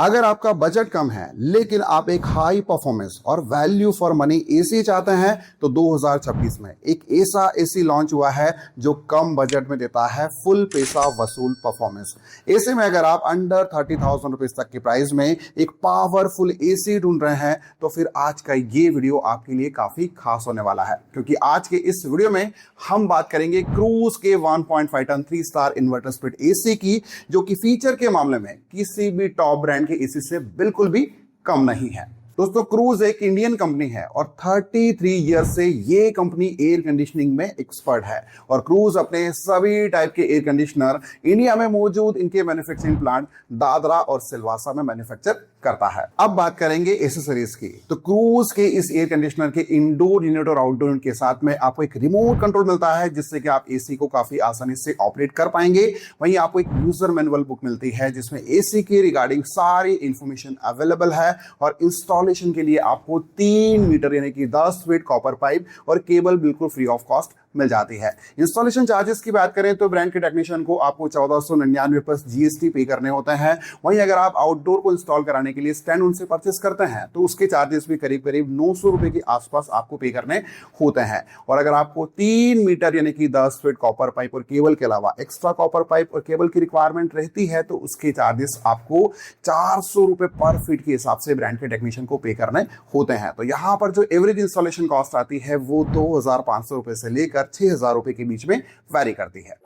अगर आपका बजट कम है लेकिन आप एक हाई परफॉर्मेंस और वैल्यू फॉर मनी एसी चाहते हैं तो 2026 में एक ऐसा एसी लॉन्च हुआ है जो कम बजट में देता है फुल पैसा वसूल परफॉर्मेंस। ऐसे में अगर आप अंडर 30,000 रुपीज तक की प्राइस में एक पावरफुल एसी ढूंढ रहे हैं तो फिर आज का ये वीडियो आपके लिए काफी खास होने वाला है, क्योंकि आज के इस वीडियो में हम बात करेंगे क्रूज के 1.5 ton 3 star inverter split AC की, जो कि फीचर के मामले में किसी भी टॉप ब्रांड के एसी से बिल्कुल भी कम नहीं है। दोस्तों, क्रूज एक इंडियन कंपनी है और 33 ईयर से ये कंपनी एयर कंडीशनिंग में एक्सपर्ट है और क्रूज अपने सभी टाइप के एयर कंडीशनर इंडिया में मौजूद इनके मैन्युफैक्चरिंग प्लांट दादरा और सिलवासा में मैन्युफैक्चर करता है। अब बात करेंगे एसेसरीज की, तो क्रूज के इस एयर कंडीशनर के इंडोर यूनिट और आउटडोर यूनिट के साथ में आपको एक रिमोट कंट्रोल मिलता है, जिससे कि आप एसी को काफी आसानी से ऑपरेट कर पाएंगे। वहीं आपको एक यूजर मैनुअल बुक मिलती है जिसमें एसी के रिगार्डिंग सारी इंफॉर्मेशन अवेलेबल है और इंस्टॉलेशन के लिए आपको 3 मीटर यानी कि 10 फीट कॉपर पाइप और केबल बिल्कुल फ्री ऑफ कॉस्ट मिल जाती है। इंस्टॉलेशन चार्जेस की बात करें तो ब्रांड के टेक्नीशियन को आपको 1499 प्लस जीएसटी पे करने होते हैं। वहीं अगर आप आउटडोर को इंस्टॉल कराने के लिए स्टैंड उनसे परचेस करते हैं तो उसके चार्जेस भी करीब करीब 900 रुपए के आसपास आपको पे करने होते हैं। और अगर आपको 3 मीटर यानी कि 10 फीट कॉपर पाइप और केबल के अलावा एक्स्ट्रा कॉपर पाइप और केबल की रिक्वायरमेंट रहती है तो उसके चार्जेस आपको 400 रुपए पर फीट के हिसाब से ब्रांड के टेक्नीशियन को पे करने होते हैं। तो यहाँ पर जो एवरेज इंस्टॉलेशन कॉस्ट आती है वो 2500 रुपए से लेकर 6,000 रुपए के बीच में वैरी करती है।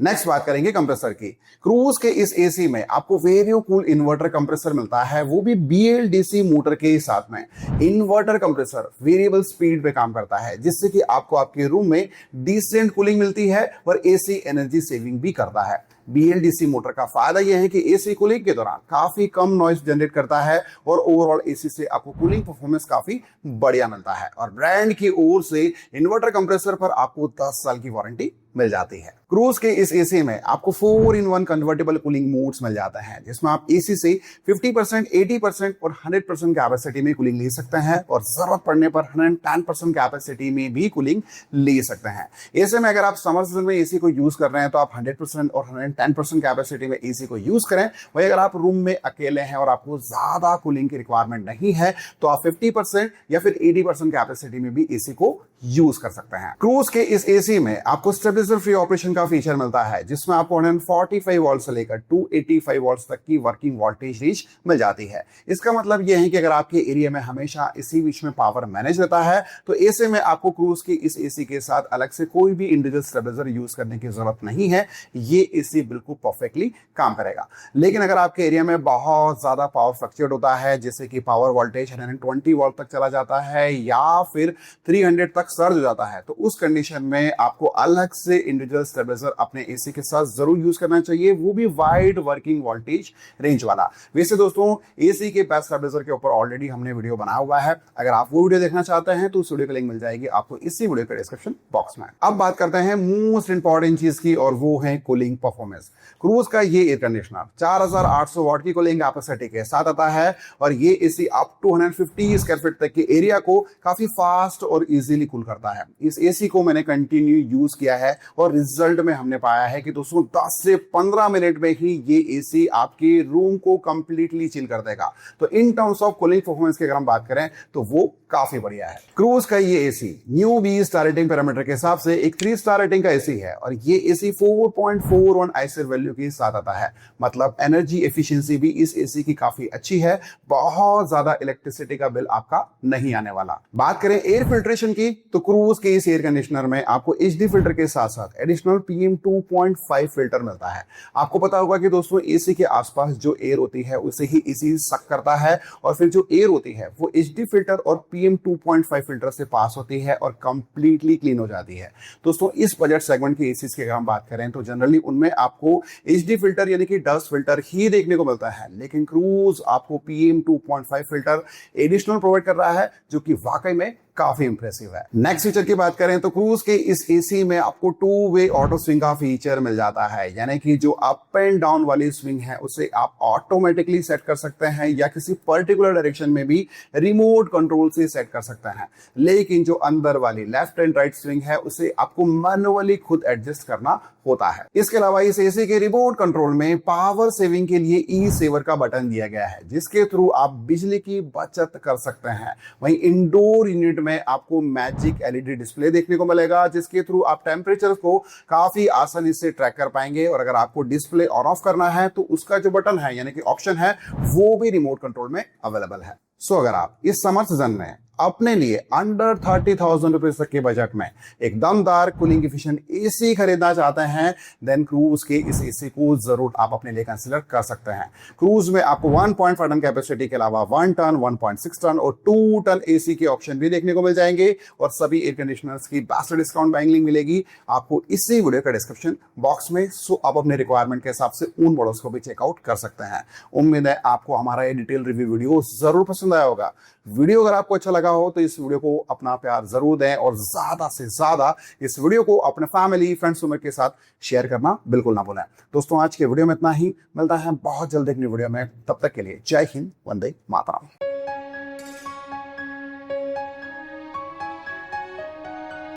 नेक्स्ट बात करेंगे कंप्रेसर की। क्रूज के इस एसी में आपको वेरियो कूल इन्वर्टर कंप्रेसर मिलता है, वो भी बीएलडीसी मोटर के साथ में। इन्वर्टर कंप्रेसर वेरिएबल स्पीड पे काम करता है, जिससे कि आपको आपके रूम में डिसेंट कूलिंग मिलती है और एसी एनर्जी सेविंग भी करता है। बीएलडीसी मोटर का फायदा यह है कि एसी कूलिंग के दौरान काफी कम नॉइस जनरेट करता है और ओवरऑल एसी से आपको कूलिंग परफॉर्मेंस काफी बढ़िया मिलता है। और ब्रांड की ओर से इन्वर्टर कंप्रेसर पर आपको 10 साल की वारंटी मिल जाती है। क्रूज के इस एसी में आपको 4-in-1 कन्वर्टेबल कूलिंग मोड्स मिल जाते हैं, जिसमें आप एसी से 50%, 80% और 100% कैपेसिटी में कूलिंग ले सकते हैं और जरूरत पड़ने पर 110% कैपेसिटी में भी कूलिंग ले सकते हैं। ऐसे में अगर आप समर सीजन में एसी को यूज कर रहे हैं तो आप 100% और 110% कैपेसिटी में एसी को यूज करें। वही अगर आप रूम में अकेले हैं और आपको ज्यादा कूलिंग की रिक्वायरमेंट नहीं है तो आप 50% या फिर 80% कैपेसिटी में भी एसी को यूज कर सकते हैं। क्रूज के इस एसी में आपको स्टेबलाइजर फ्री ऑपरेशन का फीचर मिलता है, जिसमें आपको 145 वोल्ट से लेकर 285 वोल्ट तक की वर्किंग वोल्टेज रेंज मिल जाती है। इसका मतलब यह है कि अगर आपके एरिया में हमेशा इसी बीच में पावर मैनेज रहता है तो ऐसे में आपको क्रूज की इस एसी के साथ अलग से कोई भी इंडिविजुअल स्टेबलाइजर यूज करने की जरूरत नहीं है। ये एसी बिल्कुल परफेक्टली काम करेगा। लेकिन अगर आपके एरिया में बहुत ज्यादा पावर फ्लक्चुएट होता है, जैसे कि पावर वोल्टेज 120 वोल्ट तक चला जाता है या फिर 300 तक सर्ज हो जाता है, तो उस कंडीशन में आपको अलग से इंडिविजुअल स्टेबलाइजर अपने एसी के साथ जरूर यूज करना चाहिए, वो भी वाइड वर्किंग वोल्टेज रेंज वाला। वैसे दोस्तों, एसी के बेस्ट स्टेबलाइजर के ऊपर ऑलरेडी हमने वीडियो बनाया हुआ है। अगर आप वो वीडियो देखना चाहते हैं तो उस वीडियो की लिंक मिल जाएगी आपको इसी वीडियो के डिस्क्रिप्शन बॉक्स में। अब बात करते हैं मोस्ट इंपॉर्टेंट चीज की, और वो है कूलिंग परफॉर्मेंस। क्रूज का ये एयर कंडीशनर 4800 वाट की कूलिंग कैपेसिटी के साथ आता है और ये AC up to 150 square feet तक के एरिया को काफी फास्ट और इजीली कूल करता है। इस एसी को मैंने कंटिन्यू यूज किया है और रिजल्ट में हमने पाया है कि दोस्तों 10 से 15 मिनट में ही ये एसी आपके रूम को कंप्लीटली चिल कर देगा। तो in terms of cooling performance की अगर हम बात करें तो वो काफी बढ़िया है। क्रूज का ये AC new B star rating parameter के हिसाब से एक 3 स्टार रेटिंग का एसी है और ये एसी 4.41 आईसीआर वैल्यू के साथ आता है। मतलब एनर्जी एफिशिएंसी भी इस एसी की काफी अच्छी है, बहुत ज्यादा इलेक्ट्रिसिटी का बिल आपका नहीं आने वाला। बात करें एयर फिल्ट्रेशन की तो क्रूज के इस एयर कंडीशनर में आपको एचडी फिल्टर के साथ साथ एडिशनल पीएम 2.5 फिल्टर मिलता है। आपको पता होगा कि दोस्तों एसी के आसपास जो एयर होती है उसे ही एसी सक करता है और फिर जो एयर होती है वो एचडी फिल्टर और पीएम 2.5 फिल्टर से पास होती है और कंप्लीटली क्लीन हो जाती है। दोस्तों, इस बजट सेगमेंट के एसीज की अगर हम बात करें तो जनरली उनमें आपको एचडी फिल्टर यानी कि डस्ट फिल्टर ही देखने को मिलता है, लेकिन क्रूज आपको पीएम 2.5 फिल्टर एडिशनल प्रोवाइड कर रहा है, जो कि वाकई में काफी इंप्रेसिव है। नेक्स्ट फीचर की बात करें तो क्रूज के इस एसी में आपको 2-वे ऑटो स्विंग का फीचर मिल जाता है, यानी कि जो अप एंड डाउन वाली स्विंग है उसे आप ऑटोमेटिकली सेट कर सकते हैं या किसी पर्टिकुलर डायरेक्शन में भी रिमोट कंट्रोल से सेट कर सकते हैं। लेकिन जो अंदर वाली लेफ्ट एंड राइट स्विंग है उसे आपको मैनुअली खुद एडजस्ट करना होता है। इसके अलावा इस एसी के रिमोट कंट्रोल में पावर सेविंग के लिए ई सेवर का बटन दिया गया है, जिसके थ्रू आप बिजली की बचत कर सकते हैं। वहीं इंडोर यूनिट में आपको मैजिक एलईडी डिस्प्ले देखने को मिलेगा, जिसके थ्रू आप टेम्परेचर को काफी आसानी से ट्रैक कर पाएंगे। और अगर आपको डिस्प्ले ऑन ऑफ करना है तो उसका जो बटन है यानी कि ऑप्शन है वो भी रिमोट कंट्रोल में अवेलेबल है। सो अगर आप इस समर सीजन में अपने लिए अंडर 30,000 रुपीज तक के बजट में एक दमदार कूलिंग एफिशिएंट एसी खरीदना चाहते हैं, देन क्रूज के इस एसी को जरूर आप अपने लिए कंसीडर कर सकते हैं। क्रूज में आपको 1.5 टन कैपेसिटी के अलावा 1 टन, 1.6 टन और 2 टन एसी के ऑप्शन भी देखने को मिल जाएंगे और सभी एयर कंडीशनर्स की बेस्ट डिस्काउंट बाइंग लिंक मिलेगी आपको इसी वीडियो का डिस्क्रिप्शन बॉक्स में। सो आप अपने रिक्वायरमेंट के हिसाब से उन मॉडल्स को भी चेकआउट कर सकते हैं। उम्मीद है आपको हमारा ये डिटेल रिव्यू वीडियो जरूर पसंद आया होगा। वीडियो अगर आपको अच्छा लगा हो तो इस वीडियो को अपना प्यार जरूर दें और ज्यादा से ज्यादा इस वीडियो को अपने फैमिली फ्रेंड्स के साथ शेयर करना बिल्कुल ना भूलें। दोस्तों आज के वीडियो में इतना ही, मिलता है बहुत जल्द एक नई वीडियो में, तब तक के लिए जय हिंद, वंदे मातरम।